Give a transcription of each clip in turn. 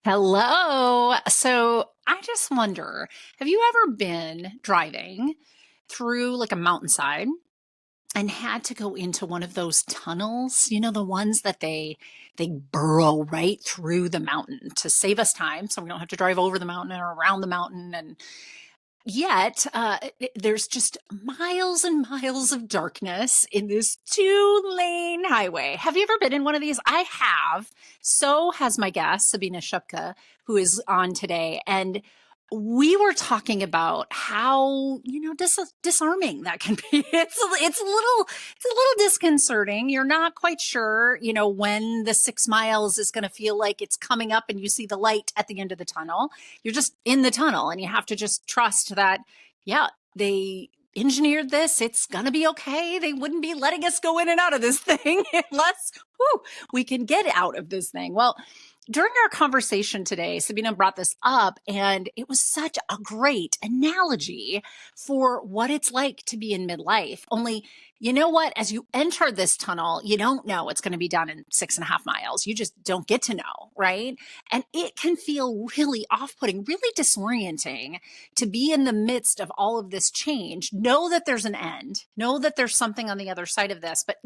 Hello. So I just wonder, have you ever been driving through like a mountainside and had to go into one of those tunnels, the ones that they burrow right through the mountain to save us time so we don't have to drive over the mountain or around the mountain and yet, there's just miles and miles of darkness in this two-lane highway. Have you ever been in one of these? I have. So has my guest, Sabina Shupka, who is on today. And we were talking about how, disarming that can be. It's a little disconcerting. You're not quite sure, when the 6 miles is going to feel like it's coming up and you see the light at the end of the tunnel. You're just in the tunnel and you have to just trust that, yeah, they engineered this. It's going to be okay. They wouldn't be letting us go in and out of this thing unless we can get out of this thing. Well, during our conversation today, Sabina brought this up, and it was such a great analogy for what it's like to be in midlife. Only, you know what? As you enter this tunnel, you don't know what's going to be done in 6.5 miles. You just don't get to know, right? And it can feel really off-putting, really disorienting to be in the midst of all of this change. Know that there's an end. Know that there's something on the other side of this. But,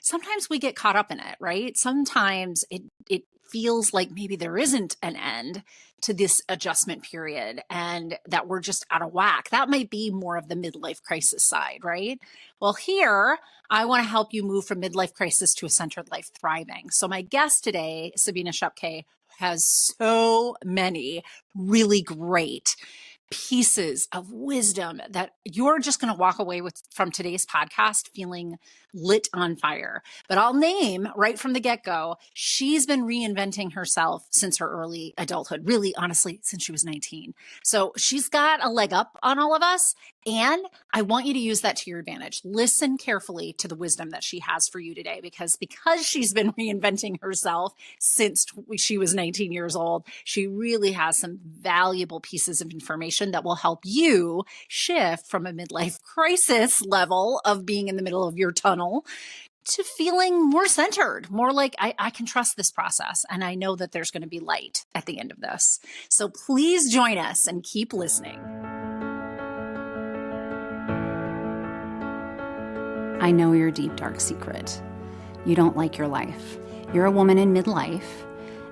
sometimes we get caught up in it, right? Sometimes it feels like maybe there isn't an end to this adjustment period and that we're just out of whack. That might be more of the midlife crisis side, right? Well, here, I want to help you move from midlife crisis to a centered life thriving. So my guest today, Sabina Shupke, has so many really great pieces of wisdom that you're just going to walk away with from today's podcast feeling lit on fire. But I'll name right from the get-go, she's been reinventing herself since her early adulthood, really, honestly, since she was 19. So she's got a leg up on all of us. And I want you to use that to your advantage. Listen carefully to the wisdom that she has for you today, because she's been reinventing herself since she was 19 years old, she really has some valuable pieces of information that will help you shift from a midlife crisis level of being in the middle of your tunnel to feeling more centered, more like I can trust this process. And I know that there's going to be light at the end of this. So please join us and keep listening. I know your deep, dark secret. You don't like your life. You're a woman in midlife,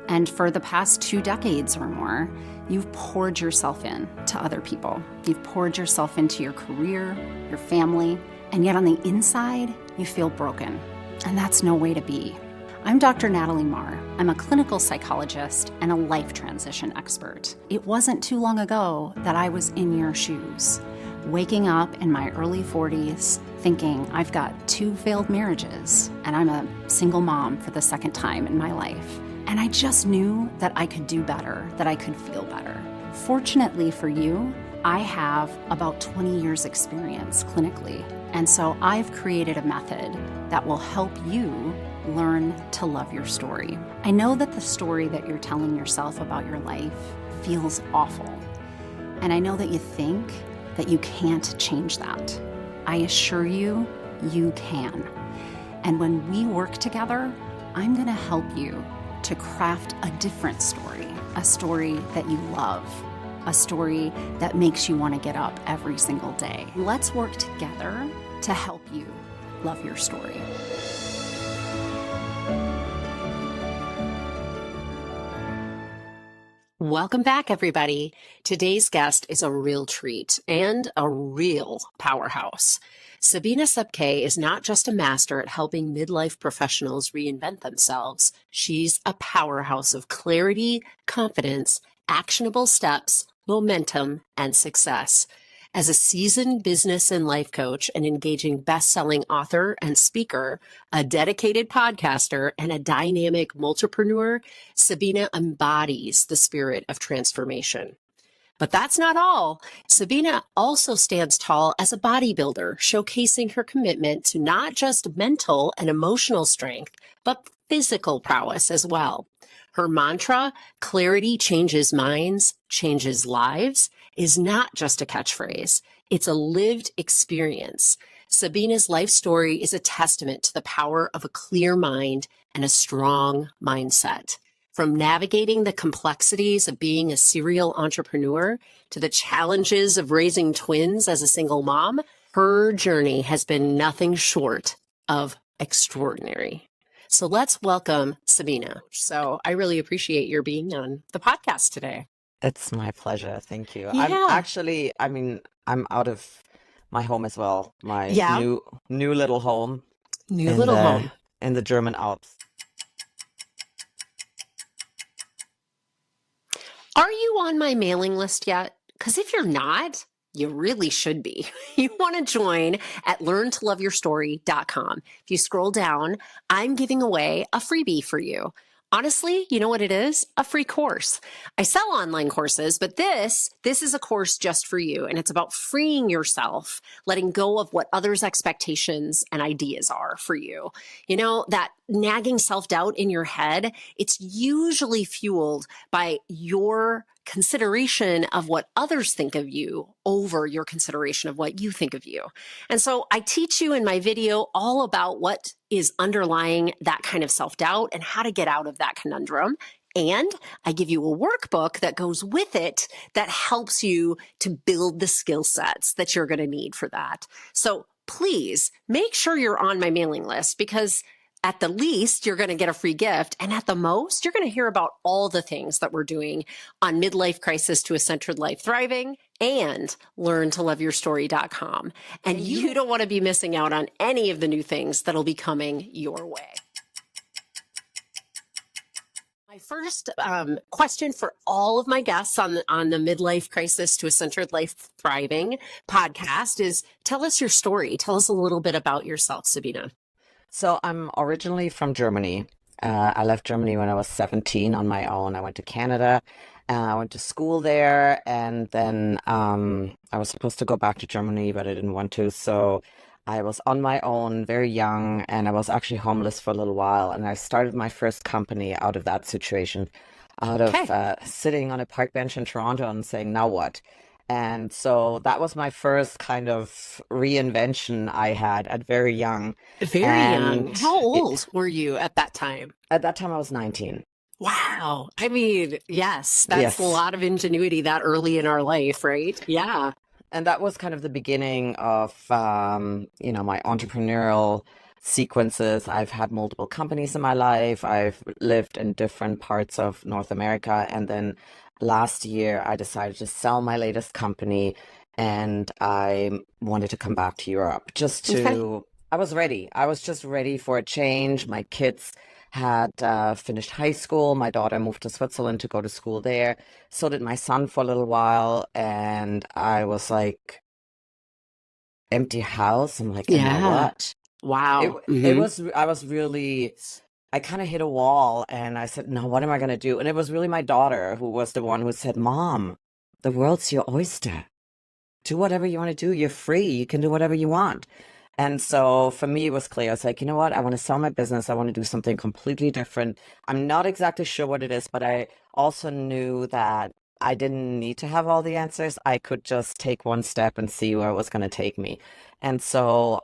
and for the past 2 decades or more, you've poured yourself in to other people. You've poured yourself into your career, your family, and yet on the inside, you feel broken. And that's no way to be. I'm Dr. Natalie Marr. I'm a clinical psychologist and a life transition expert. It wasn't too long ago that I was in your shoes, waking up in my early 40s, thinking I've got 2 failed marriages and I'm a single mom for the second time in my life. And I just knew that I could do better, that I could feel better. Fortunately for you, I have about 20 years experience clinically. And so I've created a method that will help you learn to love your story. I know that the story that you're telling yourself about your life feels awful. And I know that you think that you can't change that. I assure you, you can. And when we work together, I'm going to help you to craft a different story, a story that you love, a story that makes you want to get up every single day. Let's work together to help you love your story. Welcome back, everybody. Today's guest is a real treat and a real powerhouse. Sabina Shupke is not just a master at helping midlife professionals reinvent themselves. She's a powerhouse of clarity, confidence, actionable steps, momentum, and success. As a seasoned business and life coach, an engaging best-selling author and speaker, a dedicated podcaster, and a dynamic multipreneur, Sabina embodies the spirit of transformation. But that's not all. Sabina also stands tall as a bodybuilder, showcasing her commitment to not just mental and emotional strength, but physical prowess as well. Her mantra, clarity changes minds, changes lives, is not just a catchphrase. It's a lived experience. Sabina's life story is a testament to the power of a clear mind and a strong mindset. From navigating the complexities of being a serial entrepreneur to the challenges of raising twins as a single mom, her journey has been nothing short of extraordinary. So let's welcome Sabina. So I really appreciate your being on the podcast today. It's my pleasure. Thank you. Yeah. I'm out of my home as well. My Yeah. new little home New in little the home. in the German Alps. Are you on my mailing list yet? Because if you're not, you really should be. You want to join at learntoloveyourstory.com. If you scroll down, I'm giving away a freebie for you. Honestly, you know what it is? A free course. I sell online courses, but this is a course just for you. And it's about freeing yourself, letting go of what others' expectations and ideas are for you. You know, that nagging self-doubt in your head, it's usually fueled by your consideration of what others think of you over your consideration of what you think of you. And so I teach you in my video all about what is underlying that kind of self-doubt and how to get out of that conundrum. And I give you a workbook that goes with it that helps you to build the skill sets that you're going to need for that. So please make sure you're on my mailing list, because at the least, you're going to get a free gift. And at the most, you're going to hear about all the things that we're doing on Midlife Crisis to a Centered Life Thriving and learntoloveyourstory.com. And you don't want to be missing out on any of the new things that'll be coming your way. My first question for all of my guests on the Midlife Crisis to a Centered Life Thriving podcast is, tell us your story. Tell us a little bit about yourself, Sabina. So I'm originally from Germany. I left Germany when I was 17 on my own. I went to Canada. I went to school there, and then I was supposed to go back to Germany, but I didn't want to. So I was on my own, very young, and I was actually homeless for a little while. And I started my first company out of that situation, out of sitting on a park bench in Toronto and saying, now what? And so that was my first kind of reinvention I had at very young. Very young. How old were you at that time? At that time, I was 19. Wow. I mean, yes, that's a lot of ingenuity that early in our life, right? Yeah. And that was kind of the beginning of, my entrepreneurial sequences. I've had multiple companies in my life. I've lived in different parts of North America. And then last year, I decided to sell my latest company, and I wanted to come back to Europe I was ready. I was just ready for a change. My kids had finished high school. My daughter moved to Switzerland to go to school there. So did my son for a little while. And I was like, empty house. I'm like, you know what? Wow. I kind of hit a wall, and I said, no, what am I going to do? And it was really my daughter who was the one who said, Mom, the world's your oyster. Do whatever you want to do. You're free. You can do whatever you want. And so for me, it was clear. I was like, you know what? I want to sell my business. I want to do something completely different. I'm not exactly sure what it is, but I also knew that I didn't need to have all the answers. I could just take one step and see where it was going to take me. And so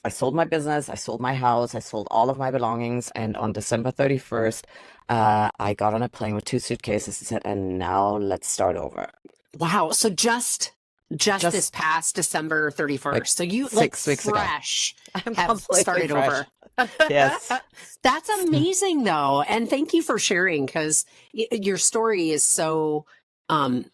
I sold my business, I sold my house, I sold all of my belongings. And on December 31st, I got on a plane with 2 suitcases and said, and now let's start over. Wow. So just this past December 31st. Like so you 6 weeks fresh ago. I'm have completely started fresh. over. Yes. That's amazing though. And thank you for sharing, because your story is so, for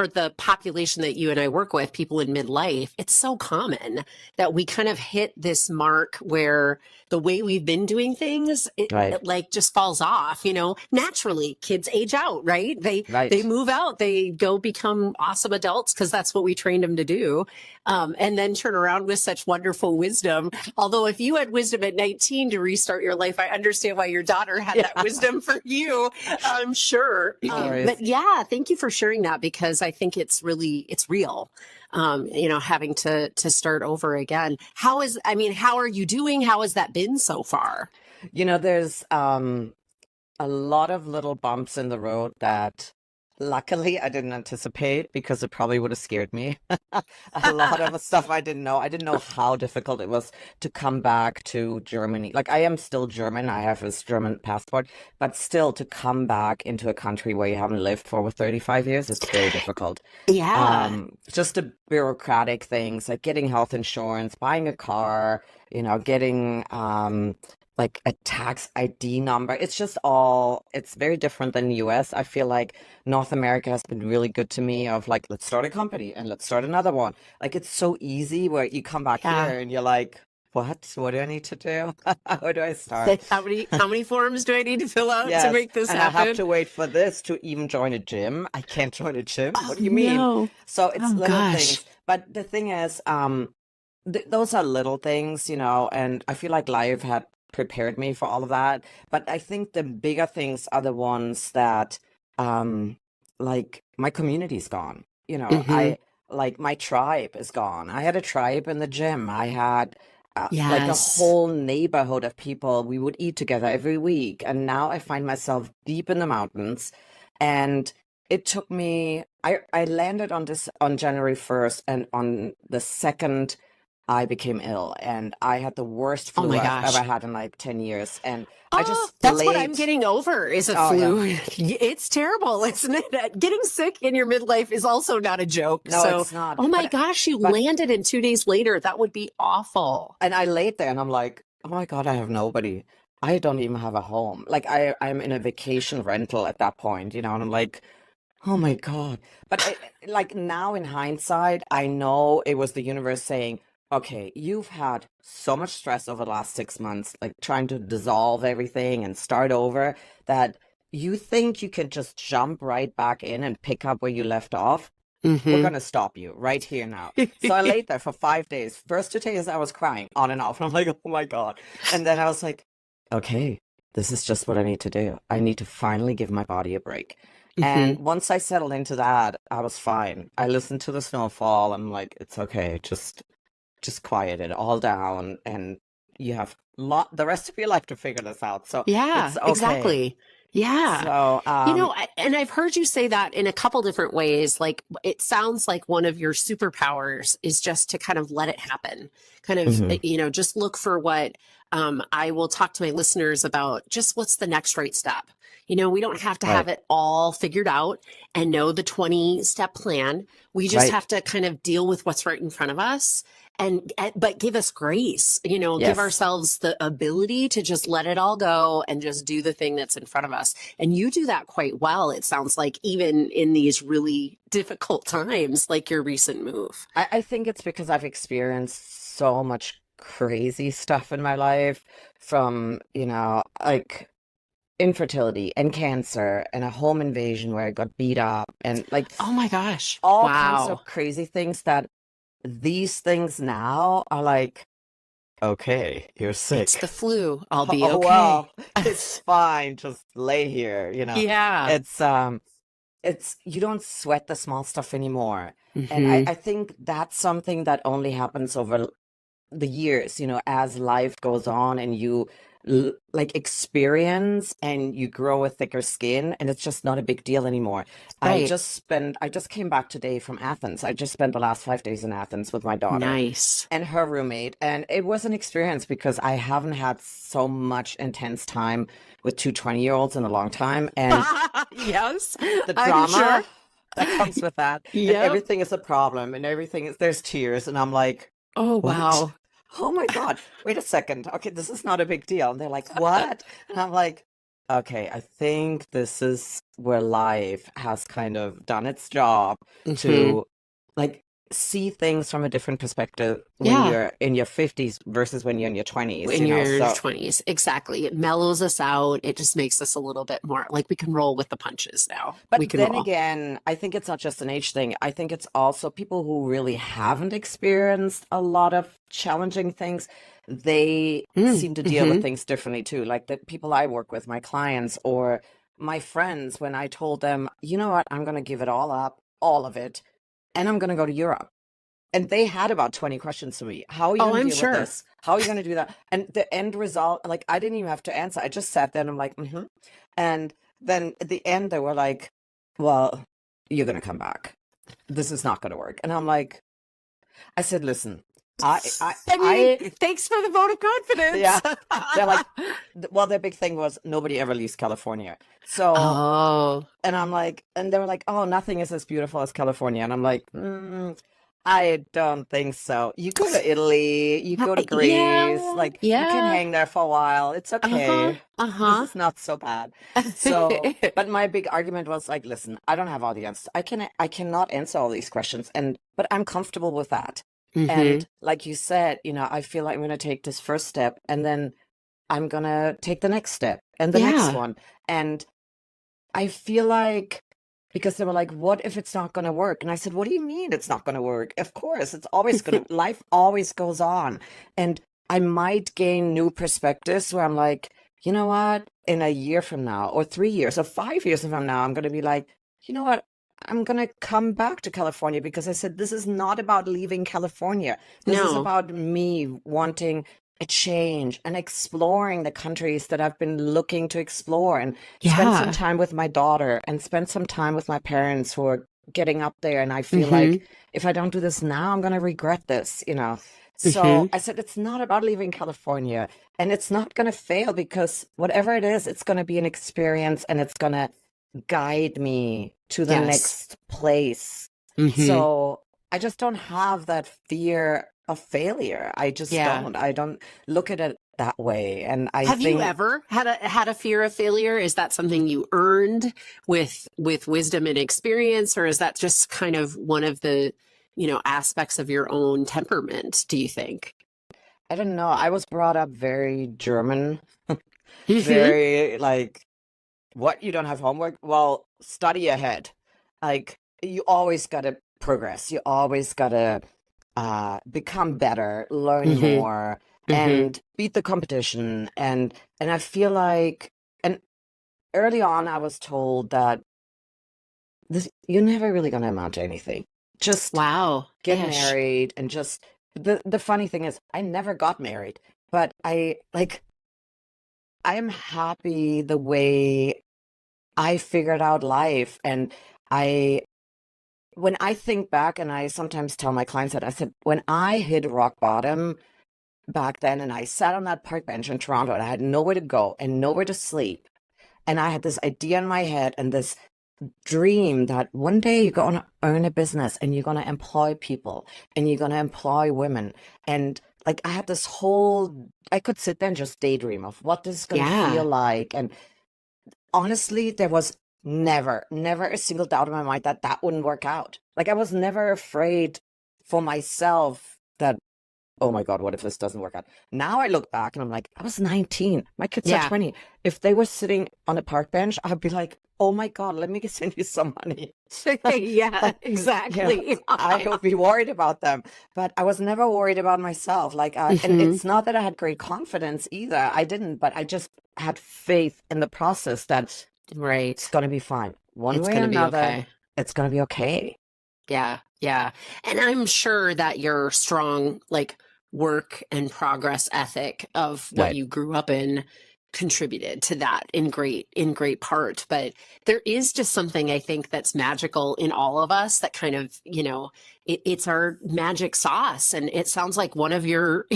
the population that you and I work with, people in midlife, it's so common that we kind of hit this mark where the way we've been doing things, it like just falls off, naturally. Kids age out, right? They move out, they go become awesome adults because that's what we trained them to do. And then turn around with such wonderful wisdom. Although if you had wisdom at 19 to restart your life, I understand why your daughter had that wisdom for you, I'm sure. But yeah, thank you for sharing that, because I think it's real. Having to start over again. How are you doing? How has that been so far? There's a lot of little bumps in the road that Luckily, I didn't anticipate because it probably would have scared me. A lot of the stuff I didn't know. I didn't know how difficult it was to come back to Germany. Like, I am still German. I have this German passport, but still to come back into a country where you haven't lived for over 35 years, it's very difficult. Yeah. Just the bureaucratic things like getting health insurance, buying a car, getting like a tax ID number. It's very different than the US. I feel like North America has been really good to me of like, let's start a company and let's start another one. Like it's so easy where you come back Yeah. here and you're like, what? What do I need to do? How do I start? Like, how many forms do I need to fill out to Yes, make this and I have happen? to wait for this to even join a gym. I can't join a gym. Oh What do you mean? no. So it's Oh little gosh. things. But the thing is, th those are little things, and I feel like life had prepared me for all of that. But I think the bigger things are the ones that, um, like my community's gone. Hmm. Like my tribe is gone. I had a tribe in the gym. I had like a Yes. whole neighborhood of people. We would eat together every week. And now I find myself deep in the mountains. And it took me, I landed on January 1st, and on the 2nd, I became ill. And I had the worst Oh flu my I've ever gosh. had in like 10 years. And I Oh, just that's what I'm laid, getting over is a oh yeah. flu. It's terrible, isn't it? Getting sick in your midlife is also not a joke. No, So, it's not. oh my gosh, you But, landed and 2 days later, that would be awful. and I laid there and I'm like, oh my God, I have nobody. I don't even have a home. Like I'm in a vacation rental at that point, and I'm like, oh my God. But like now in hindsight, I know it was the universe saying, okay, you've had so much stress over the last 6 months, like trying to dissolve everything and start over, that you think you can just jump right back in and pick up where you left off. We're Hmm. going to stop you right here now. So I laid there for 5 days. First 2 days, I was crying on and off. And I'm like, oh my God. And then I was like, okay, this is just what I need to do. I need to finally give my body a break. Hmm. And once I settled into that, I was fine. I listened to the snowfall. I'm like, it's okay. Just quiet it all down, and you have the rest of your life to figure this out. So Yeah, it's okay. exactly. Yeah. So And I've heard you say that in a couple different ways. Like, it sounds like one of your superpowers is just to kind of let it happen. Kind of, mhm, just look for what I will talk to my listeners about just what's the next right step. We don't have to have right, it all figured out and know the 20-step plan. We just right, have to kind of deal with what's right in front of us but give us grace, give yes. ourselves the ability to just let it all go and just do the thing that's in front of us. And you do that quite well, it sounds like, even in these really difficult times, like your recent move. I think it's because I've experienced so much crazy stuff in my life, from, like infertility and cancer and a home invasion where I got beat up, and like Oh my gosh. all kinds Wow. of crazy things, that these things now are like, okay, you're It's the sick. flu. I'll be Oh okay. well, it's fine. Just lay here. Yeah. It's you don't sweat the small stuff anymore. And I, Hmm. I think that's something that only happens over the years, as life goes on, and you like experience and you grow a thicker skin, and it's just not a big deal anymore. Right. I just came back today from Athens. I just spent the last 5 days in Athens with my daughter Nice. and her roommate. And it was an experience because I haven't had so much intense time with two 20-year-olds in a long time. And Yes, the I'm sure. drama that comes with that, and Yep. everything is a problem, and there's tears. And I'm like, Oh, what? wow. Oh my God, wait a second. Okay, this is not a big deal. And they're like, what? And I'm like, okay, I think this is where life has kind of done its job Hmm. to like see things from a different perspective when Yeah. you're in your 50s versus when you're in your 20s, In your So 20s. Exactly. It mellows us out. It just makes us a little bit more like we can roll with the punches now. We but can then roll. again, I think it's not just an age thing. I think it's also people who really haven't experienced a lot of challenging things. They seem to deal with Mm-hmm. things differently too. Like the people I work with, my clients or my friends, when I told them, you know what, I'm going to give it all up, all of it, and I'm going to go to Europe. And they had about 20 questions to me. How are you Oh, going to I'm deal with sure. this? How are you going to do that? And the end result, like I didn't even have to answer. I just sat there and I'm like, mm-hmm. And then at the end, they were like, well, you're going to come back. This is not going to work. And I'm like, I said, listen, I mean, I, thanks for the vote of confidence. yeah, they're like, well, their big thing was nobody ever leaves California. So, Oh, and I'm like, and they were like, oh, nothing is as beautiful as California. And I'm like, I don't think so. You go to Italy, you go to Greece, yeah, like you can yeah. hang there for a while. It's Uh-huh. okay. This Uh-huh. is not so bad. So, but my big argument was like, listen, I don't have all the answers. I cannot answer all these questions, and but I'm comfortable with that. Mm-hmm. And like you said, I feel like I'm gonna take this first step, and then I'm gonna take the next step and the next Yeah. one. And I feel like because they were like, what if it's not going to work? And I said, what do you mean it's not going to work? Of course, it's always going to, life always goes on. And I might gain new perspectives where I'm like, you know what? In a year from now, or 3 years, or 5 years from now, I'm going to be like, you know what? I'm going to come back to California because I said, this is not about leaving California. This is No. about me wanting a change and exploring the countries that I've been looking to explore and spend some Yeah. time with my daughter and spend some time with my parents who are getting up there. And I feel Mm-hmm. like if I don't do this now, I'm going to regret this. So Mm-hmm. I said, it's not about leaving California and it's not going to fail because whatever it is, it's going to be an experience and it's going to guide me to the Yes. next place. Mm-hmm. So I just don't have that fear of failure. I just Yeah. don't. I don't look at it that way. And I Have you think ever had a fear of failure? Is that something you earned with wisdom and experience, or is that just kind of one of the, aspects of your own temperament, do you think? I don't know. I was brought up very German, Mm-hmm. very like, what, you don't have homework? Well, study ahead. Like, you always got to progress. You always got to become better, learn Mm-hmm. more, Mm-hmm. and beat the competition. And I feel like, and early on, I was told that you're never really going to amount to anything. Just Wow. get Ish. married and just the funny thing is I never got married, but I am happy the way I figured out life. And I when I think back, and I sometimes tell my clients that I said, when I hit rock bottom back then and I sat on that park bench in Toronto and I had nowhere to go and nowhere to sleep, and I had this idea in my head and this dream that one day you're going to own a business and you're going to employ people and you're going to employ women. And like I had this whole, I could sit there and just daydream of what this is going to feel Yeah. like. And honestly, there was never a single doubt in my mind that that wouldn't work out. Like I was never afraid for myself that, oh my God, what if this doesn't work out? Now I look back and I'm like, I was 19. My kids are Yeah. 20. If they were sitting on a park bench, I'd be like, oh my God, let me send you some money. Yeah, Yeah, exactly. I would be worried about them, but I was never worried about myself. And Hmm. it's not that I had great confidence either. I didn't, but I just had faith in the process that it's Right. going to be fine. One It's way going or to be another, okay. it's going to be okay. Yeah, yeah. And I'm sure that your strong, like, work and progress ethic of what Right. you grew up in contributed to that in great part. But there is just something I think that's magical in all of us that kind of, it's our magic sauce. And it sounds like one of your,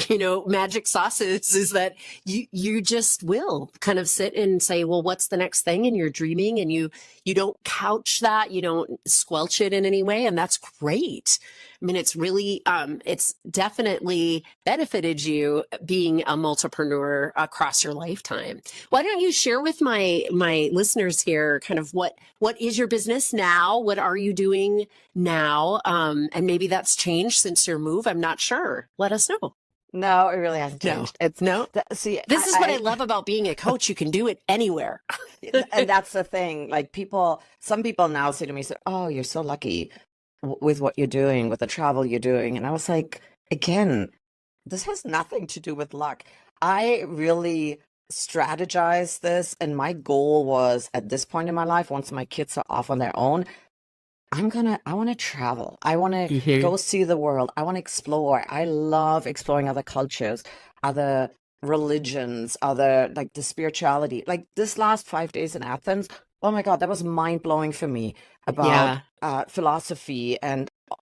magic sauces is that you just will kind of sit and say, well, what's the next thing? And you're dreaming and you don't couch that, you don't squelch it in any way, and that's great. I mean, it's definitely benefited you being a multipreneur across your lifetime. Why don't you share with my listeners here kind of what is your business now? What are you doing now? And maybe that's changed since your move. I'm not sure. Let us know. No, it really hasn't No, changed. It's no. see, This is what I love about being a coach. You can do it anywhere. and that's the thing. Like some people now say to me, "Oh, you're so lucky with what you're doing, with the travel you're doing." And I was like, again, this has nothing to do with luck. I really strategized this, and my goal was at this point in my life, once my kids are off on their own, I want to travel. I want to Hmm. go see the world. I want to explore. I love exploring other cultures, other religions, other like the spirituality. Like this last 5 days in Athens, oh my God, that was mind blowing for me about Yeah. philosophy and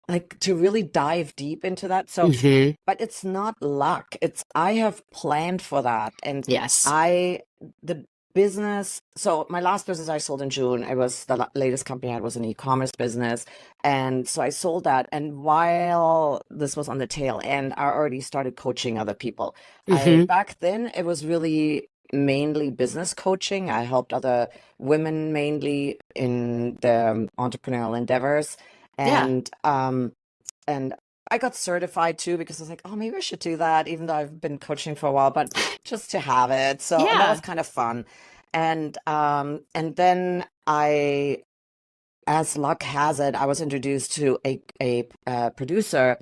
like to really dive deep into that. So, Hmm. but it's not luck. It's I have planned for that. And Yes. I, the business, so my last business I sold in June, it was the latest company I had was an e-commerce business. And so I sold that. And while this was on the tail end, I already started coaching other people. I Hmm. back then it was really mainly business coaching. I helped other women mainly in the entrepreneurial endeavors. Yeah. And I got certified too because I was like, oh, maybe I should do that, even though I've been coaching for a while, but just to have it. So, and that was Yeah. kind of fun. And then as luck has it, I was introduced to a producer,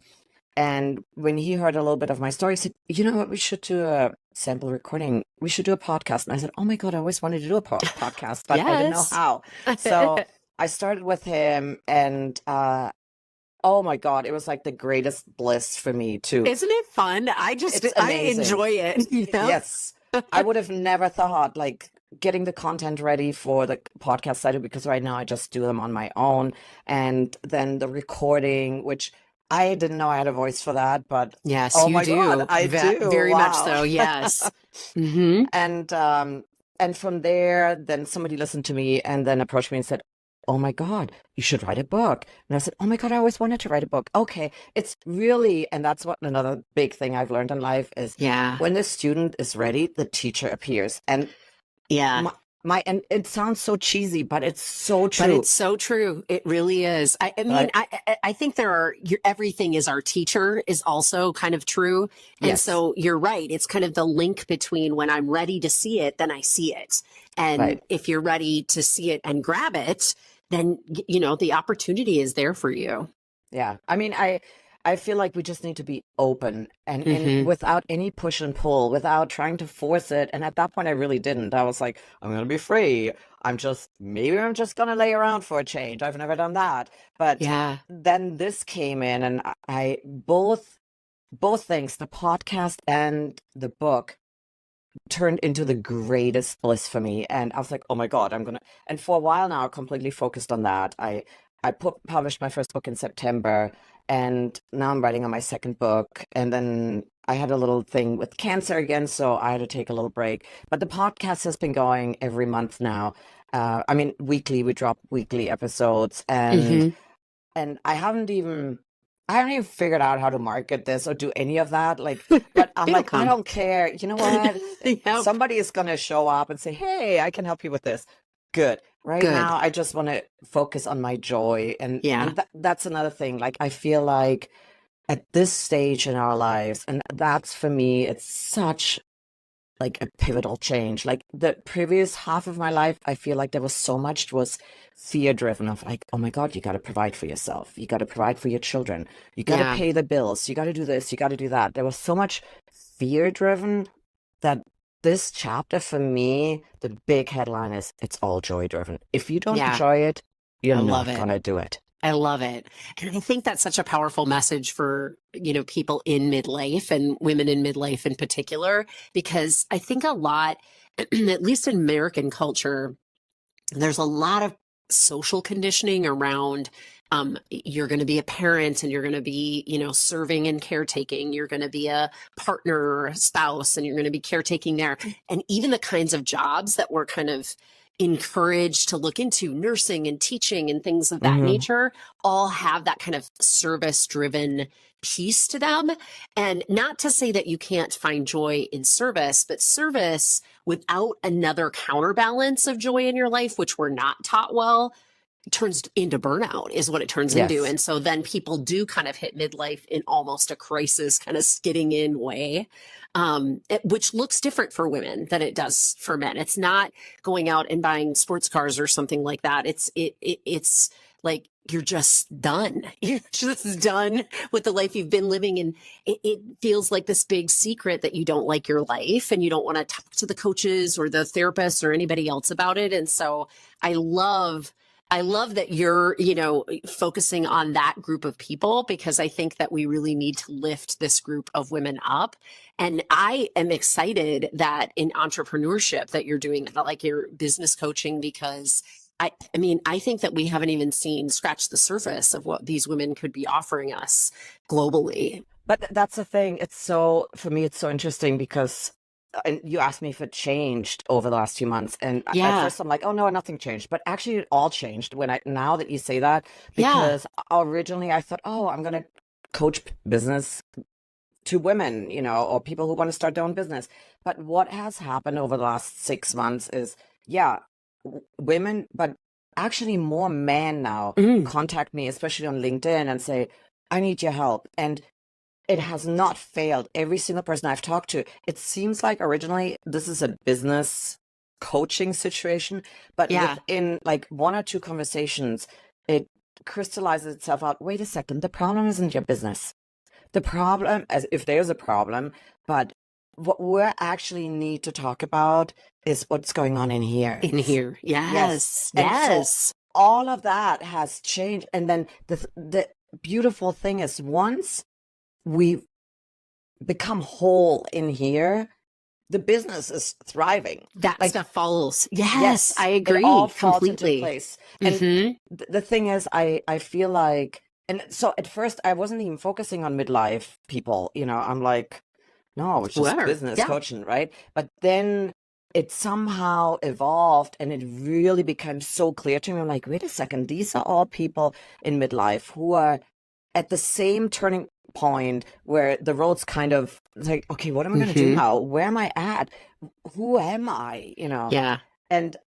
and when he heard a little bit of my story, he said, you know what, we should do a sample recording. We should do a podcast. And I said, oh my God, I always wanted to do a podcast, but I didn't know Yes. how. So I started with him, and oh my God, it was like the greatest bliss for me too. Isn't it fun? It's I amazing. enjoy it, you know? Yes. I would have never thought like getting the content ready for the podcast I do, because right now I just do them on my own. And then the recording, which I didn't know I had a voice for that, but Yes, oh you my God, do. I do. Very much Wow. so. Yes. Hmm. And from there, then somebody listened to me and then approached me and said, oh my God, you should write a book. And I said, oh my God, I always wanted to write a book. Okay. It's really, and that's what another big thing I've learned in life is Yeah. when the student is ready, the teacher appears. And Yeah. and it sounds so cheesy, but it's so But true. it's so true. It really is. I mean, Right? I think everything is our teacher is also kind of true. And Yes. so you're right. It's kind of the link between when I'm ready to see it, then I see it. And Right. if you're ready to see it and grab it, then, the opportunity is there for you. Yeah. I mean, I feel like we just need to be open and Hmm. without any push and pull, without trying to force it. And at that point, I really didn't. I was like, I'm going to be free. Maybe I'm just going to lay around for a change. I've never done that. But Yeah. then this came in, and I both things, the podcast and the book, turned into the greatest bliss for me. And I was like, oh my God, and for a while now, completely focused on that. I published my first book in September, and now I'm writing on my second book. And then I had a little thing with cancer again, so I had to take a little break. But the podcast has been going every month now. I mean, weekly, we drop weekly episodes, Hmm. and I haven't even figured out how to market this or do any of that. Like, but I'm It'll like, I come. don't care. You know what? Yep. Somebody is going to show up and say, hey, I can help you with this. Good. Right Good. now, I just want to focus on my joy. Yeah. And that's another thing. Like, I feel like at this stage in our lives, and that's for me, it's such like a pivotal change. Like the previous half of my life, I feel like there was so much was fear driven of like, oh my God, you got to provide for yourself. You got to provide for your children. You got to Yeah. pay the bills. You got to do this. You got to do that. There was so much fear driven that this chapter for me, the big headline is it's all joy driven. If you don't Yeah. enjoy it, you're I not love it. going to do it. I love it. And I think that's such a powerful message for, people in midlife and women in midlife in particular, because I think a lot, at least in American culture, there's a lot of social conditioning around you're going to be a parent and you're going to be, serving and caretaking. You're going to be a partner or a spouse and you're going to be caretaking there. And even the kinds of jobs that we're kind of encouraged to look into, nursing and teaching and things of that nature, all have that kind of service driven piece to them. And not to say that you can't find joy in service, but service without another counterbalance of joy in your life, which we're not taught well, turns into burnout is what it turns into. Yes. And so then people do kind of hit midlife in almost a crisis kind of skidding in way, which looks different for women than it does for men. It's not going out and buying sports cars or something like that. It's like you're just done. You're just done with the life you've been living. And it feels like this big secret that you don't like your life and you don't want to talk to the coaches or the therapists or anybody else about it. And so I love I love that you're, focusing on that group of people, because I think that we really need to lift this group of women up. And I am excited that in entrepreneurship that you're doing that, like your business coaching, because I think that we haven't even scratched the surface of what these women could be offering us globally. But that's the thing. For me, it's so interesting because, and you asked me if it changed over the last few months. And at Yeah. first I'm like, oh no, nothing changed. But actually it all changed now that you say that, Yeah. because originally I thought, oh, I'm going to coach business to women, or people who want to start their own business. But what has happened over the last 6 months is, women, but actually more men now contact me, especially on LinkedIn, and say, I need your help. And it has not failed. Every single person I've talked to, it seems like originally this is a business coaching situation, but within like one or two conversations, it crystallizes itself out. Wait a second, the problem isn't your business. The problem, as if there's a problem, but what we actually need to talk about is what's going on in here. In here. Yes. And Yes. so all of that has changed. And then the beautiful thing is, once we become whole in here, the business is thriving. That Like, stuff follows. Yes, yes, I agree it all falls completely. into place. And Mhm. the thing is, I feel like, and so at first I wasn't even focusing on midlife people. I'm like, no, it's just Sure. business Yeah. coaching, right? But then it somehow evolved, and it really became so clear to me. I'm like, wait a second, these are all people in midlife who are at the same turning point where the road's kind of like, okay, what am I going to do Mhm. now? Where am I at? Who am I? Yeah. And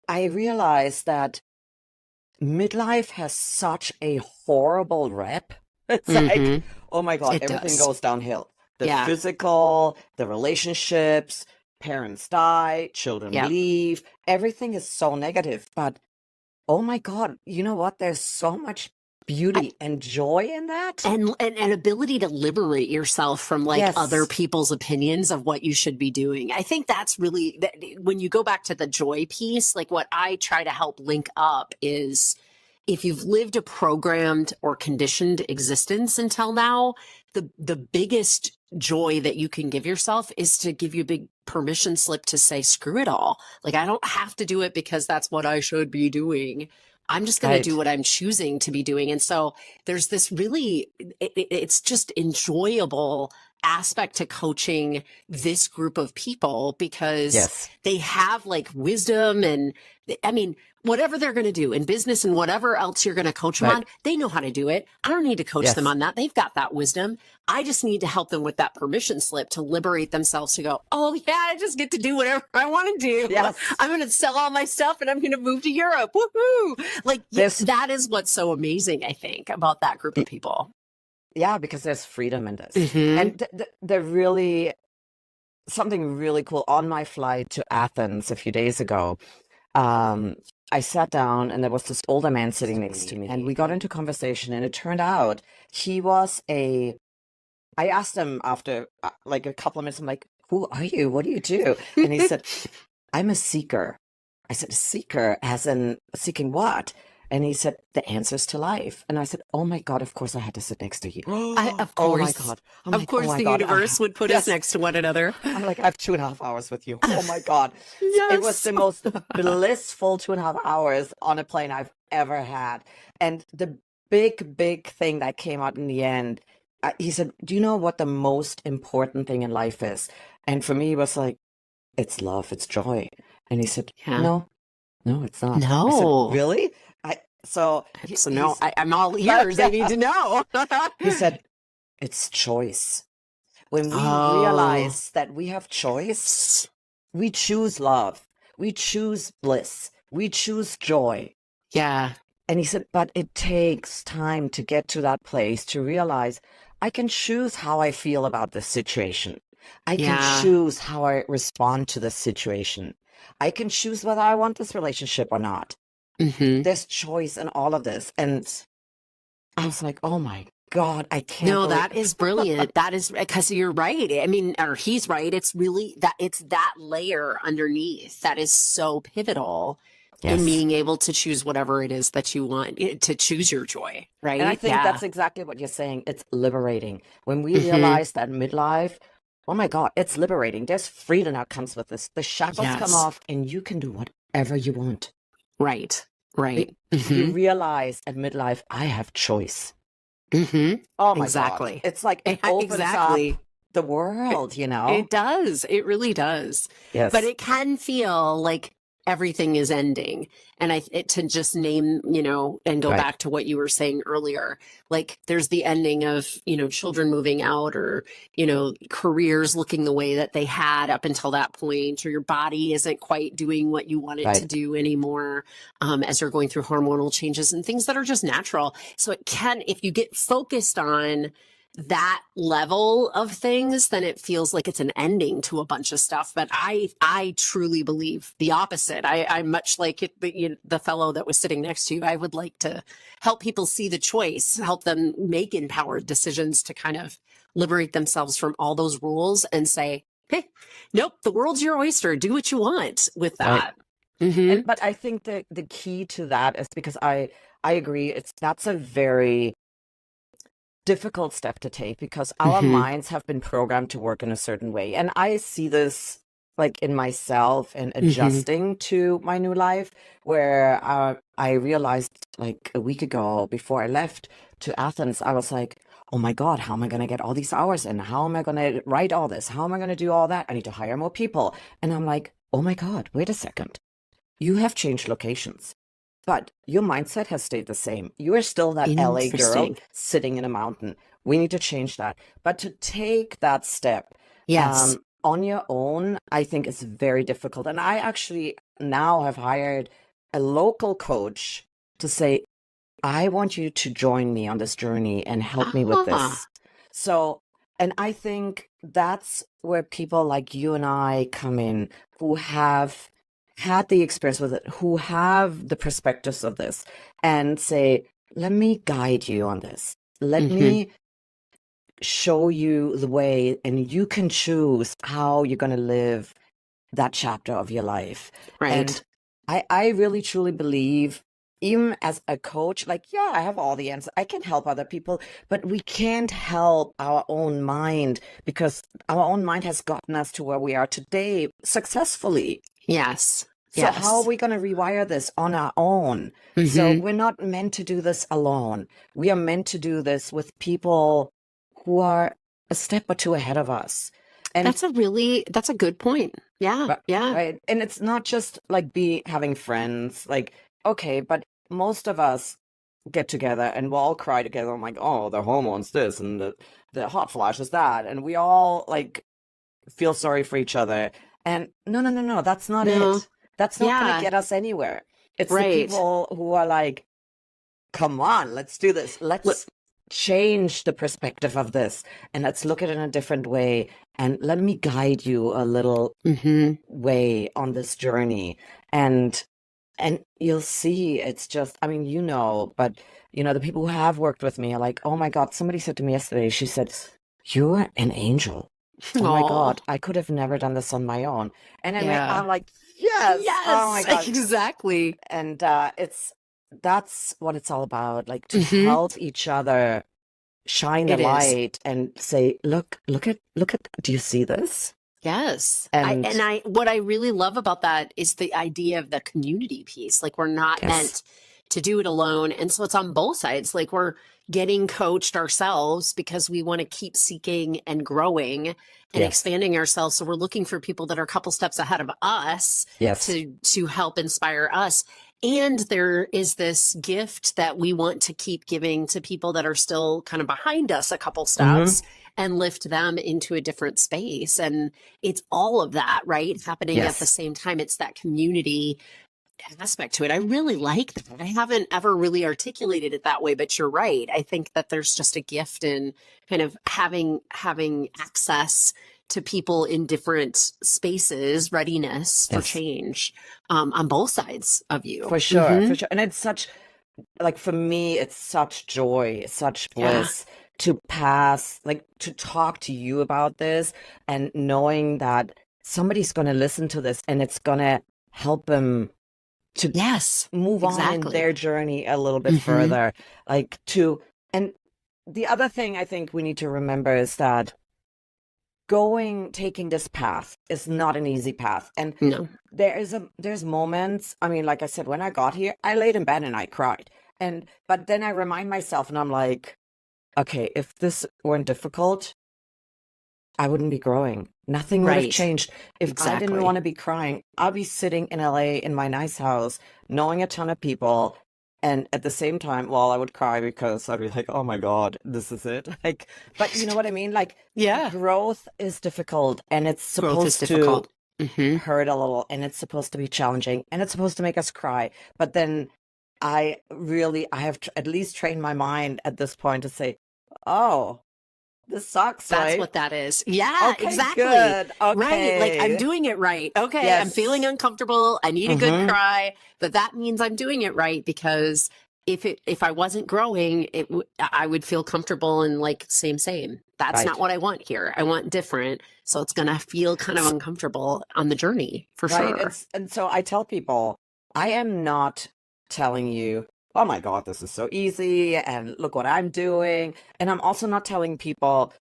I realized that midlife has such a horrible rep. It's like, Mhm. oh my God, It everything does. goes downhill. The Yeah. physical, the relationships, parents die, children Yep. leave, everything is so negative. But oh my God, you know what? There's so much beauty and joy in that. And an ability to liberate yourself from like Yes. other people's opinions of what you should be doing. I think that's really when you go back to the joy piece, like what I try to help link up is, if you've lived a programmed or conditioned existence until now, the biggest joy that you can give yourself is to give you a big permission slip to say, screw it all. Like, I don't have to do it because that's what I should be doing. I'm just going to do Right. what I'm choosing to be doing. And so there's this really, it's just enjoyable aspect to coaching this group of people, because Yes. they have like wisdom and whatever they're going to do in business and whatever else you're going to coach them Right. on, they know how to do it. I don't need to coach Yes. them on that. They've got that wisdom. I just need to help them with that permission slip to liberate themselves to go, oh yeah, I just get to do whatever I want to do. Yes. I'm going to sell all my stuff and I'm going to move to Europe. Woohoo. Like, that is what's so amazing, I think, about that group of people. Yeah, because there's freedom in this. Mhm. And they're really, something really cool. On my flight to Athens a few days ago, I sat down and there was this older man sitting next to me, and we got into conversation, and it turned out I asked him after like a couple of minutes, I'm like, who are you? What do you do? And he said, I'm a seeker. I said, a seeker, as in seeking what? And he said, the answers to life. And I said, oh my God, of course I had to sit next to you. Of Oh my course. God. I'm Of like, course, oh my the God. universe would put Yes. us next to one another. I'm like, I have 2.5 hours with you. Oh my God. It was the most blissful 2.5 hours on a plane I've ever had. And the big thing that came out in the end, he said, do you know what the most important thing in life is? And for me, it was like, it's love, it's joy. And he said, Yeah. no, it's not. I No. said, really? So no, I'm all ears. I need to know. he said, it's choice. When we Oh. realize that we have choice, we choose love, we choose bliss, we choose joy. Yeah. And he said, but it takes time to get to that place to realize I can choose how I feel about this situation. I can Yeah. choose how I respond to this situation. I can choose whether I want this relationship or not. Mhm. There's choice in all of this. And I was like, oh my God, I can't No, believe that is brilliant. That is, because you're right. I mean, or he's right. It's really that, it's that layer underneath that is so pivotal in Yes. being able to choose whatever it is that you want, to choose your joy, And I right? think Yeah. that's exactly what you're saying. It's liberating. When we Hmm. realize that midlife, oh my God, it's liberating. There's freedom that comes with this. The shackles come Yes. off and you can do whatever you want. Right. Right. You Hmm. realize at midlife, I have choice. Hmm. Oh my God. Exactly. It's like it opens up Exactly. the It, world, you know? it does. It really does. But Yes. it can feel like everything is ending. And to just name, and go Right. back to what you were saying earlier, like there's the ending of, children moving out, or, careers looking the way that they had up until that point, or your body isn't quite doing what you want it to Right. do anymore, as you're going through hormonal changes and things that are just natural. So it can, if you get focused on that level of things, then it feels like it's an ending to a bunch of stuff. But I truly believe the opposite. I'm much like the fellow that was sitting next to you. I would like to help people see the choice, help them make empowered decisions to kind of liberate themselves from all those rules and say, hey, nope, the world's your oyster. Do what you want with Right. that. Hmm. But I think the key to that is because I agree, that's a very difficult step to take because our Hmm. minds have been programmed to work in a certain way. And I see this like in myself and Hmm. adjusting to my new life, where I realized like a week ago before I left to Athens, I was like, oh my God, how am I going to get all these hours in? How am I going to write all this? How am I going to do all that? I need to hire more people. And I'm like, oh my God, wait a second. You have changed locations, but your mindset has stayed the same. You are still that LA girl Interesting. sitting in a mountain. We need to change that. But to take that step Yes. on your own, I think is very difficult. And I actually now have hired a local coach to say, I want you to join me on this journey and help me with Ah, this. So, and I think that's where people like you and I come in, who have had the experience with it, who have the perspectives of this, and say, let me guide you on this. Let hmm, me show you the way, and you can choose how you're going to live that chapter of your life. And right. I really truly believe, even as a coach, like, yeah, I have all the answers. I can help other people, but we can't help our own mind because our own mind has gotten us to where we are today successfully. Yes. So how are Yes. we going to rewire this on our own? So Hmm. we're not meant to do this alone. We are meant to do this with people who are a step or two ahead of us. And That's a good point. Yeah. Right, Yeah. right. And it's not just like having friends. Like, okay, but most of us get together and we'll all cry together. I'm like, oh, the hormones this and the hot flash is that. And we all like feel sorry for each other. And no, no, no, no, that's not No. it. That's not gonna Yeah. get us anywhere. It's the Right. people who are like, come on, let's do this. Look. Let's change the perspective of this and let's look at it in a different way. And let me guide you a little Hmm. way on this journey. And you'll see it's just, I mean, but the people who have worked with me are like, oh my God, somebody said to me yesterday, she said, you're an angel. Oh my Oh. God, I could have never done this on my own. And Yeah. I'm like, yes, oh my Yes. God. Exactly. And that's what it's all about, like to Hmm. help each other shine the It is. light and say, look at, do you see this? Yes. And What I really love about that is the idea of the community piece. Like we're not yes, meant to do it alone. And so it's on both sides. Like we're getting coached ourselves because we want to keep seeking and growing and yes, expanding ourselves. So we're looking for people that are a couple steps ahead of us yes, to help inspire us. And there is this gift that we want to keep giving to people that are still kind of behind us a couple hmm, steps and lift them into a different space. And it's all of that, right? Happening at the yes. same time. It's that community aspect to it. I really like that. I haven't ever really articulated it that way, but you're right. I think that there's just a gift in kind of having access to people in different spaces, readiness for Yes, change, on both sides of you. for sure, Hmm. for sure. And it's such, like, for me, it's such joy, such Yeah. bliss to pass, like, to talk to you about this and knowing that somebody's going to listen to this and it's going to help them to Yes, move on in exactly. their journey a little bit Hmm. further. And the other thing I think we need to remember is that taking this path is not an easy path. And No. there's moments, I mean, like I said, when I got here, I laid in bed and I cried. But then I remind myself and I'm like, okay, if this weren't difficult, I wouldn't be growing. Nothing would have Right. changed. If I didn't Exactly. want to be crying, I'll be sitting in LA in my nice house, knowing a ton of people. And at the same time, well, I would cry because I'd be like, oh my God, this is it. Like, but you know what I mean? Like, Yeah. growth is difficult and it's Growth is supposed to difficult. Hmm. hurt a little and it's supposed to be challenging and it's supposed to make us cry. But then I have at least trained my mind at this point to say, oh, this sucks, That's right? what that is. Yeah, Okay, exactly. good. Right. Like I'm Okay. doing it right. Okay. I'm feeling Yes. uncomfortable. I need a good Mm-hmm. cry, but that means I'm doing it right because if I wasn't growing, I would feel comfortable and like same. That's not Right. what I want here. I want different. So it's going to feel kind of S- uncomfortable on the journey for right. sure. And so I tell people, I am not telling you, oh my God, this is so easy and look what I'm doing. And I'm also not telling people,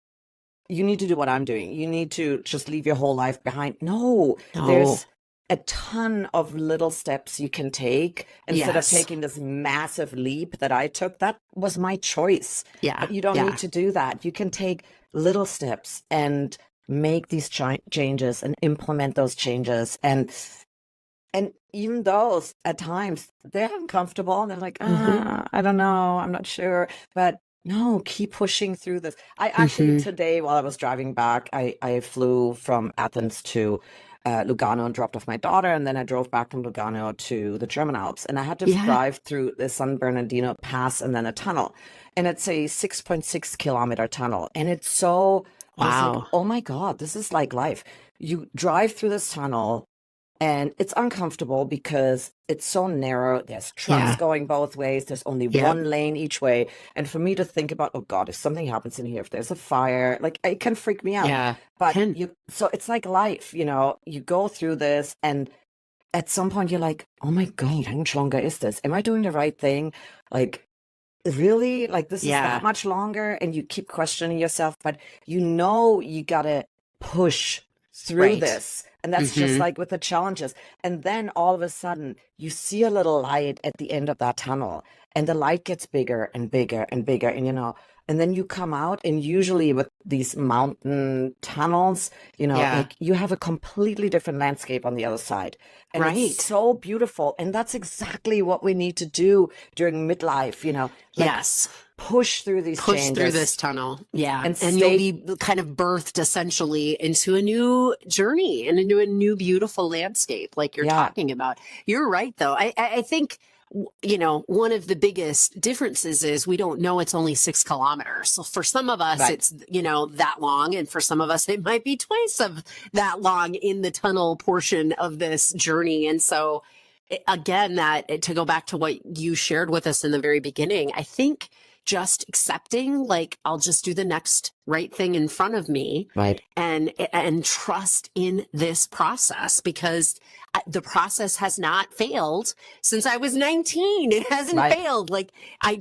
you need to do what I'm doing. You need to just leave your whole life behind. No, No. there's a ton of little steps you can take instead of Yes. taking this massive leap that I took. That was my choice. Yeah. But you don't need Yeah. to do that. You can take little steps and make these changes and implement those changes. And even those at times they're uncomfortable and they're like, Hmm. I don't know, I'm not sure. But no, keep pushing through this. I actually Hmm. today while I was driving back, I flew from Athens to Lugano and dropped off my daughter, and then I drove back from Lugano to the German Alps, and I had to Yeah. drive through the San Bernardino Pass and then a tunnel, and it's a 6.6 kilometer tunnel, and it's so I was like, Wow. oh my God, this is like life. You drive through this tunnel and it's uncomfortable because it's so narrow. There's trucks Yeah. going both ways. There's only Yep. one lane each way. And for me to think about, oh God, if something happens in here, if there's a fire, like it can freak me out. Yeah. But Can. so it's like life, you go through this and at some point you're like, oh my God, how much longer is this? Am I doing the right thing? Like, really? Like this is that Yeah. much longer? And you keep questioning yourself, but you gotta push through Right. this. And that's just Hmm. like with the challenges. And then all of a sudden, you see a little light at the end of that tunnel, and the light gets bigger and bigger and bigger. And then you come out, and usually with these mountain tunnels, Yeah. like you have a completely different landscape on the other side. And it's Right. so beautiful. And that's exactly what we need to do during midlife, like Yes. push through these Push through this changes tunnel. Yeah. and And you'll stay. be kind of birthed essentially into a new journey and into a new beautiful landscape, like you're Yeah, talking about. You're right, though. I think, one of the biggest differences is we don't know it's only 6 kilometers. So for some of us, right, it's, that long. And for some of us, it might be twice of that long in the tunnel portion of this journey. And so, again, that to go back to what you shared with us in the very beginning, I think just accepting, like, I'll just do the next right thing in front of me right. and trust in this process, because the process has not failed since I was 19. It hasn't Right. failed. Like, I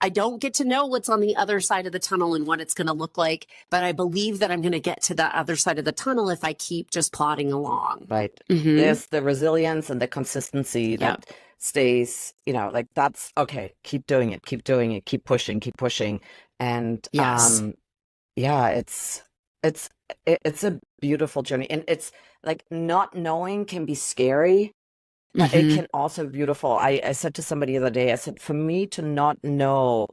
don't get to know what's on the other side of the tunnel and what it's going to look like, but I believe that I'm going to get to the other side of the tunnel if I keep just plodding along. Right. Hmm. There's the resilience and the consistency Yep. that stays, like that's okay. Keep doing it, keep pushing, keep pushing. And Yes. yeah, it's a beautiful journey. And it's like not knowing can be scary, but it Hmm. can also be beautiful. I said to somebody the other day, I said, for me to not know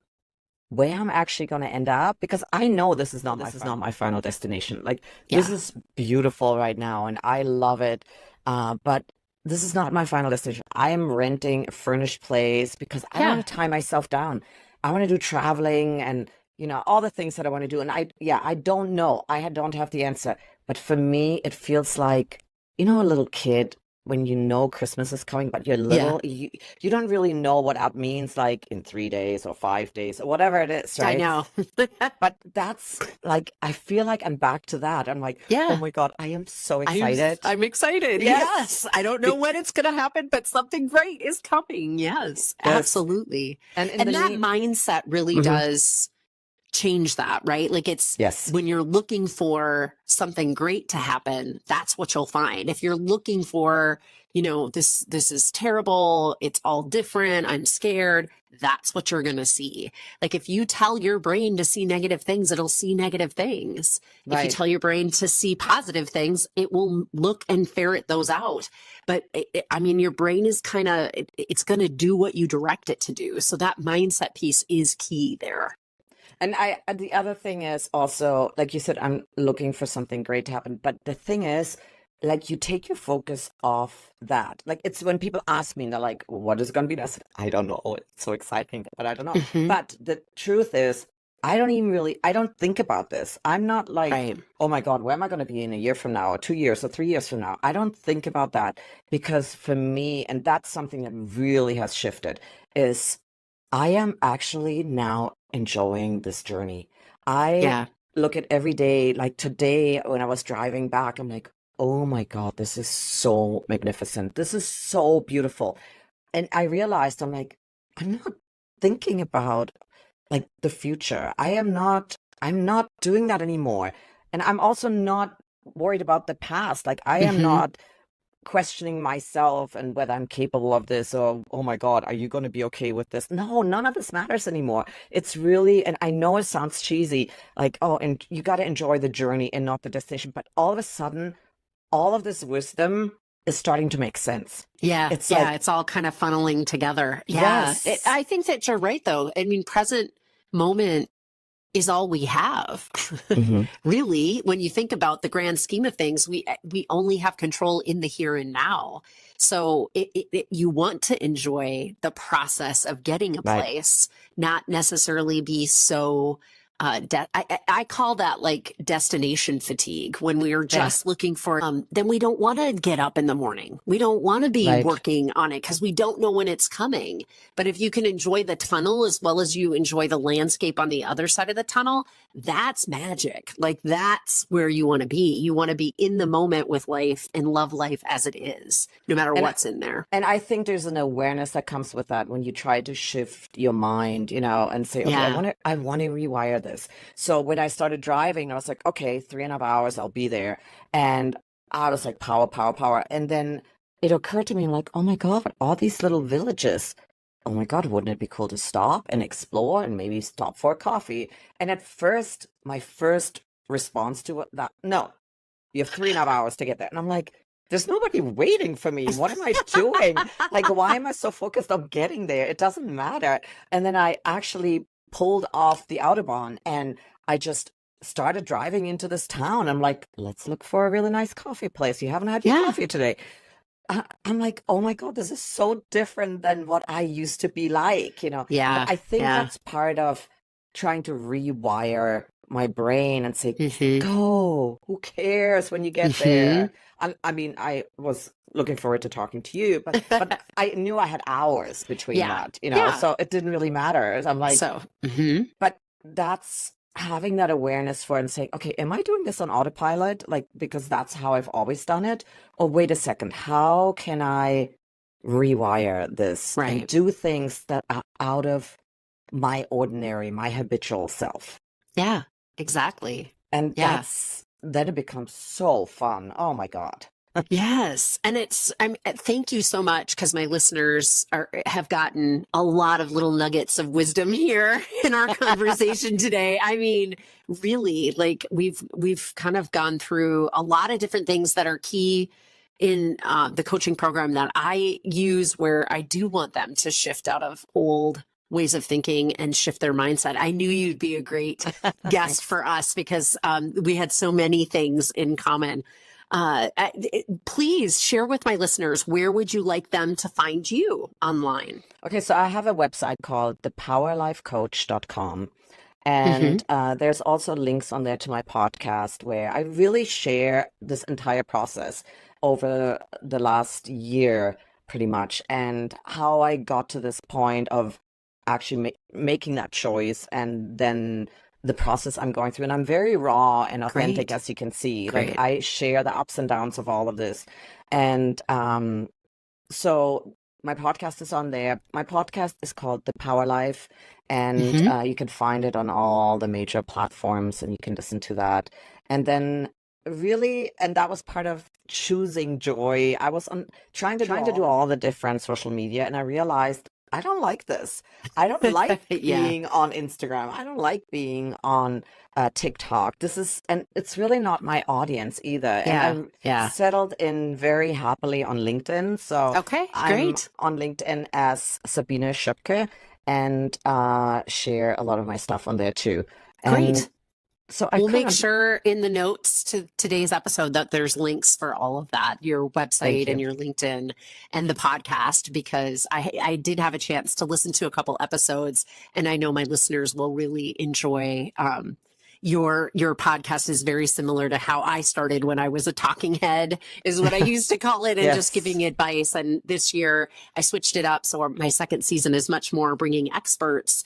where I'm actually going to end up, because I know this is not my final destination. Like this Yeah. is beautiful right now and I love it. But this is not my final destination. I am renting a furnished place because I Yeah. want to tie myself down. I want to do traveling and all the things that I want to do. And I don't know. I don't have the answer. But for me, it feels like, a little kid when you know Christmas is coming, but you're Yeah, little, you don't really know what that means, like in 3 days or 5 days or whatever it is, I right? know. But that's like, I feel like I'm back to that. I'm like, oh Yeah. my God, I am so I'm excited. I'm excited. Yes. Yes. I don't know when it's going to happen, but something great is coming. Yes, Yes. absolutely. And in And the that mean, mindset really Mhm. does change that, right? Like it's Yes. when you're looking for something great to happen, that's what you'll find. If you're looking for, this is terrible, it's all different, I'm scared, that's what you're going to see. Like if you tell your brain to see negative things, it'll see negative things. If you Right. tell your brain to see positive things, it will look and ferret those out. But I mean, your brain is it's going to do what you direct it to do. So that mindset piece is key there. And the other thing is also, like you said, I'm looking for something great to happen. But the thing is, like, you take your focus off that. Like, it's when people ask me, and they're like, what is going to be this? I don't know. It's so exciting, but I don't know. Mhm. But the truth is, I don't think about this. I'm not like, Right. oh my God, where am I going to be in a year from now, or 2 years, or 3 years from now? I don't think about that because for me, and that's something that really has shifted, is I am actually now enjoying this journey. I Yeah. look at every day, like today when I was driving back, I'm like, oh my God, this is so magnificent. This is so beautiful. And I realized I'm like, I'm not thinking about like the future. I'm not doing that anymore. And I'm also not worried about the past. Like I am Hmm. not questioning myself and whether I'm capable of this or, oh my God, are you going to be okay with this? No, none of this matters anymore. It's really, and I know it sounds cheesy, like, oh, and you got to enjoy the journey and not the destination. But all of a sudden, all of this wisdom is starting to make sense. Yeah. It's Yeah. like, It's all kind of funneling together. Yeah. yes. I think that you're right, though. I mean, present moment is all we have. Hmm. Really, when you think about the grand scheme of things, we only have control in the here and now. So you want to enjoy the process of getting a Right. place, not necessarily be so I call that like destination fatigue when we are Yeah. just looking for then we don't want to get up in the morning. We don't want to be Right. working on it because we don't know when it's coming. But if you can enjoy the tunnel as well as you enjoy the landscape on the other side of the tunnel, that's magic. Like that's where you want to be. You want to be in the moment with life and love life as it is, no matter And what's in there. And I think there's an awareness that comes with that when you try to shift your mind, and say, okay, Yeah. I want to rewire this. So when I started driving, I was like, okay, 3.5 hours, I'll be there. And I was like, power, power, power. And then it occurred to me, like, oh my God, all these little villages. Oh my God, wouldn't it be cool to stop and explore and maybe stop for a coffee? And at first, my first response to that, no, you have 3.5 hours to get there. And I'm like, there's nobody waiting for me. What am I doing? Like, why am I so focused on getting there? It doesn't matter. And then I actually pulled off the Autobahn and I just started driving into this town. I'm like, let's look for a really nice coffee place. You haven't had your Yeah. coffee today. I'm like, oh my God, this is so different than what I used to be like. Yeah. But I think Yeah. that's part of trying to rewire my brain and say, Hmm. go, who cares when you get there? I mean, I was looking forward to talking to you, but I knew I had hours between Yeah. that, Yeah. so it didn't really matter. I'm like, So, but that's having that awareness for and saying, okay, am I doing this on autopilot? Like, because that's how I've always done it. Or wait a second, how can I rewire this and right. do things that are out of my ordinary, my habitual self? Yeah, exactly. And Yeah. then it becomes so fun. Oh my God. Yes. And thank you so much because my listeners have gotten a lot of little nuggets of wisdom here in our conversation today. I mean, really, like we've kind of gone through a lot of different things that are key in the coaching program that I use where I do want them to shift out of old ways of thinking and shift their mindset. I knew you'd be a great guest for us because we had so many things in common. Please share with my listeners, where would you like them to find you online? Okay, so I have a website called thepowerlifecoach.com. And there's also links on there to my podcast where I really share this entire process. over the last year, pretty much, and how I got to this point of actually making that choice, and then the process I'm going through. And I'm very raw and authentic, Great. as you can see. Like, Great. I share the ups and downs of all of this. And so my podcast is on there. My podcast is called The Power Life, and Hmm. you can find it on all the major platforms, and you can listen to that. And then really, and that was part of choosing joy. I was trying to do all the different social media, and I realized I don't like this. I don't like Yeah. being on Instagram. I don't like being on TikTok. And it's really not my audience either. And Yeah. I'm Yeah. settled in very happily on LinkedIn. So Okay. I'm Great. on LinkedIn as Sabine Schöpke, and share a lot of my stuff on there too. And Great. so I We'll make couldn't. sure in the notes to today's episode that there's links for all of that, your Thank website and you. your LinkedIn and the podcast, because I did have a chance to listen to a couple episodes, and I know my listeners will really enjoy your podcast is very similar to how I started when I was a talking head, is what I used to call it, and just Yes. giving advice. And this year I switched it up. So my second season is much more bringing experts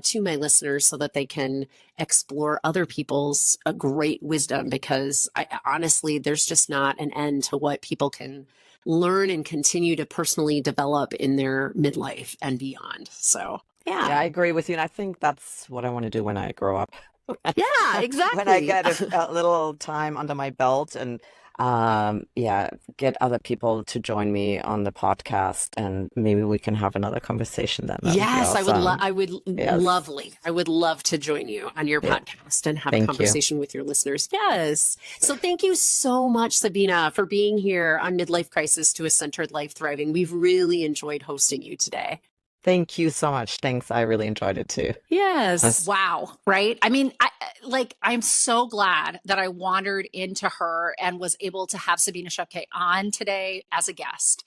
to my listeners so that they can explore other people's great wisdom, because honestly, there's just not an end to what people can learn and continue to personally develop in their midlife and beyond. So, Yeah, yeah. I agree with you. And I think that's what I want to do when I grow up. Yeah, When I exactly. get a little time under my belt, and yeah, get other people to join me on the podcast, and maybe we can have another conversation then. That would be Yes, awesome. I would Yes. lovely. I would love to join you on your Yeah. podcast and have a Thank you. conversation with your listeners. Yes. So thank you so much, Sabina, for being here on Midlife Crisis to a Centered Life Thriving. We've really enjoyed hosting you today. Thank you so much. Thanks. I really enjoyed it too. Yes. Wow, right? I mean, I'm so glad that I wandered into her and was able to have Sabina Shepke on today as a guest.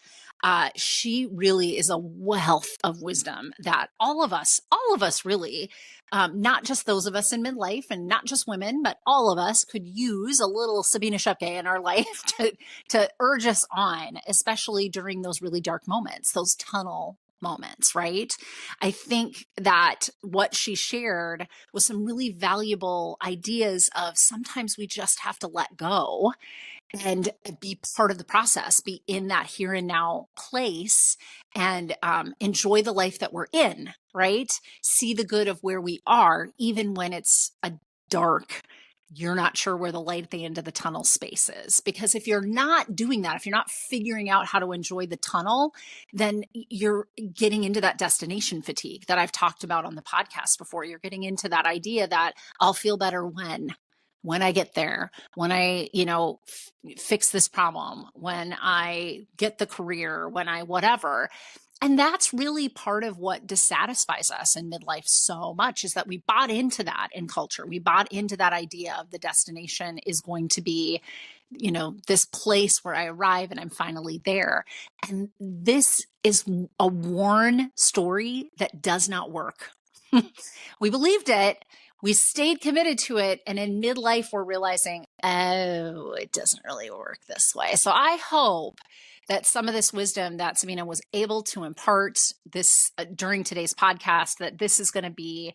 She really is a wealth of wisdom that all of us really, not just those of us in midlife and not just women, but all of us could use a little Sabina Shepke in our life to urge us on, especially during those really dark moments, those tunnel moments, right? I think that what she shared was some really valuable ideas of sometimes we just have to let go and be part of the process, be in that here and now place, and enjoy the life that we're in, right? See the good of where we are, even when it's a dark, you're not sure where the light at the end of the tunnel space is. Because if you're not doing that, if you're not figuring out how to enjoy the tunnel, then you're getting into that destination fatigue that I've talked about on the podcast before. You're getting into that idea that I'll feel better when I get there, when I, fix this problem, when I get the career, when I whatever. And that's really part of what dissatisfies us in midlife so much, is that we bought into that in culture. We bought into that idea of the destination is going to be, this place where I arrive and I'm finally there. And this is a worn story that does not work. We believed it. We stayed committed to it. And in midlife, we're realizing, oh, it doesn't really work this way. So I hope that some of this wisdom that Sabina was able to impart this during today's podcast, that this is going to be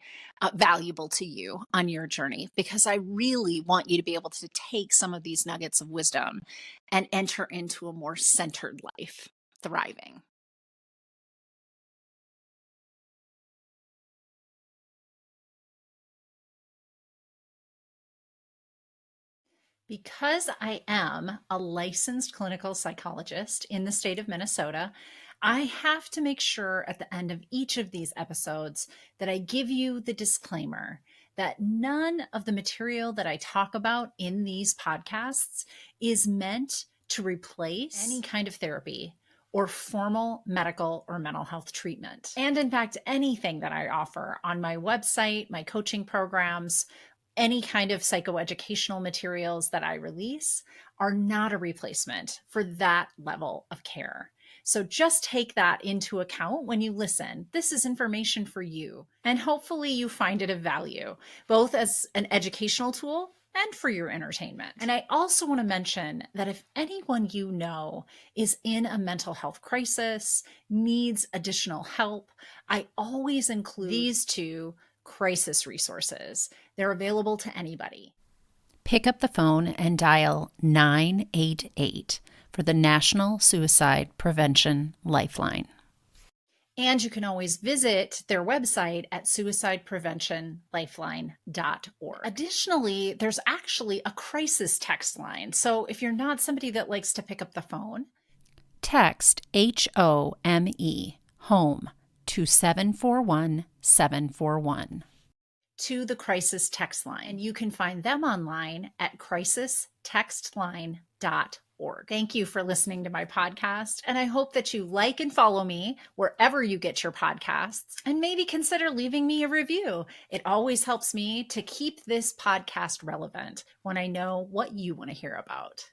valuable to you on your journey, because I really want you to be able to take some of these nuggets of wisdom and enter into a more centered life, thriving. Because I am a licensed clinical psychologist in the state of Minnesota, I have to make sure at the end of each of these episodes that I give you the disclaimer that none of the material that I talk about in these podcasts is meant to replace any kind of therapy or formal medical or mental health treatment. And in fact, anything that I offer on my website, my coaching programs, any kind of psychoeducational materials that I release are not a replacement for that level of care. So just take that into account when you listen. This is information for you, and hopefully you find it of value, both as an educational tool and for your entertainment. And I also want to mention that if anyone you know is in a mental health crisis, needs additional help, I always include these two crisis resources. They're available to anybody. Pick up the phone and dial 988 for the National Suicide Prevention Lifeline. And you can always visit their website at suicidepreventionlifeline.org. Additionally, there's actually a crisis text line. So if you're not somebody that likes to pick up the phone, text HOME, home, to 741-741. to the crisis text line. And you can find them online at crisistextline.org. Thank you for listening to my podcast. And I hope that you like and follow me wherever you get your podcasts, and maybe consider leaving me a review. It always helps me to keep this podcast relevant when I know what you want to hear about.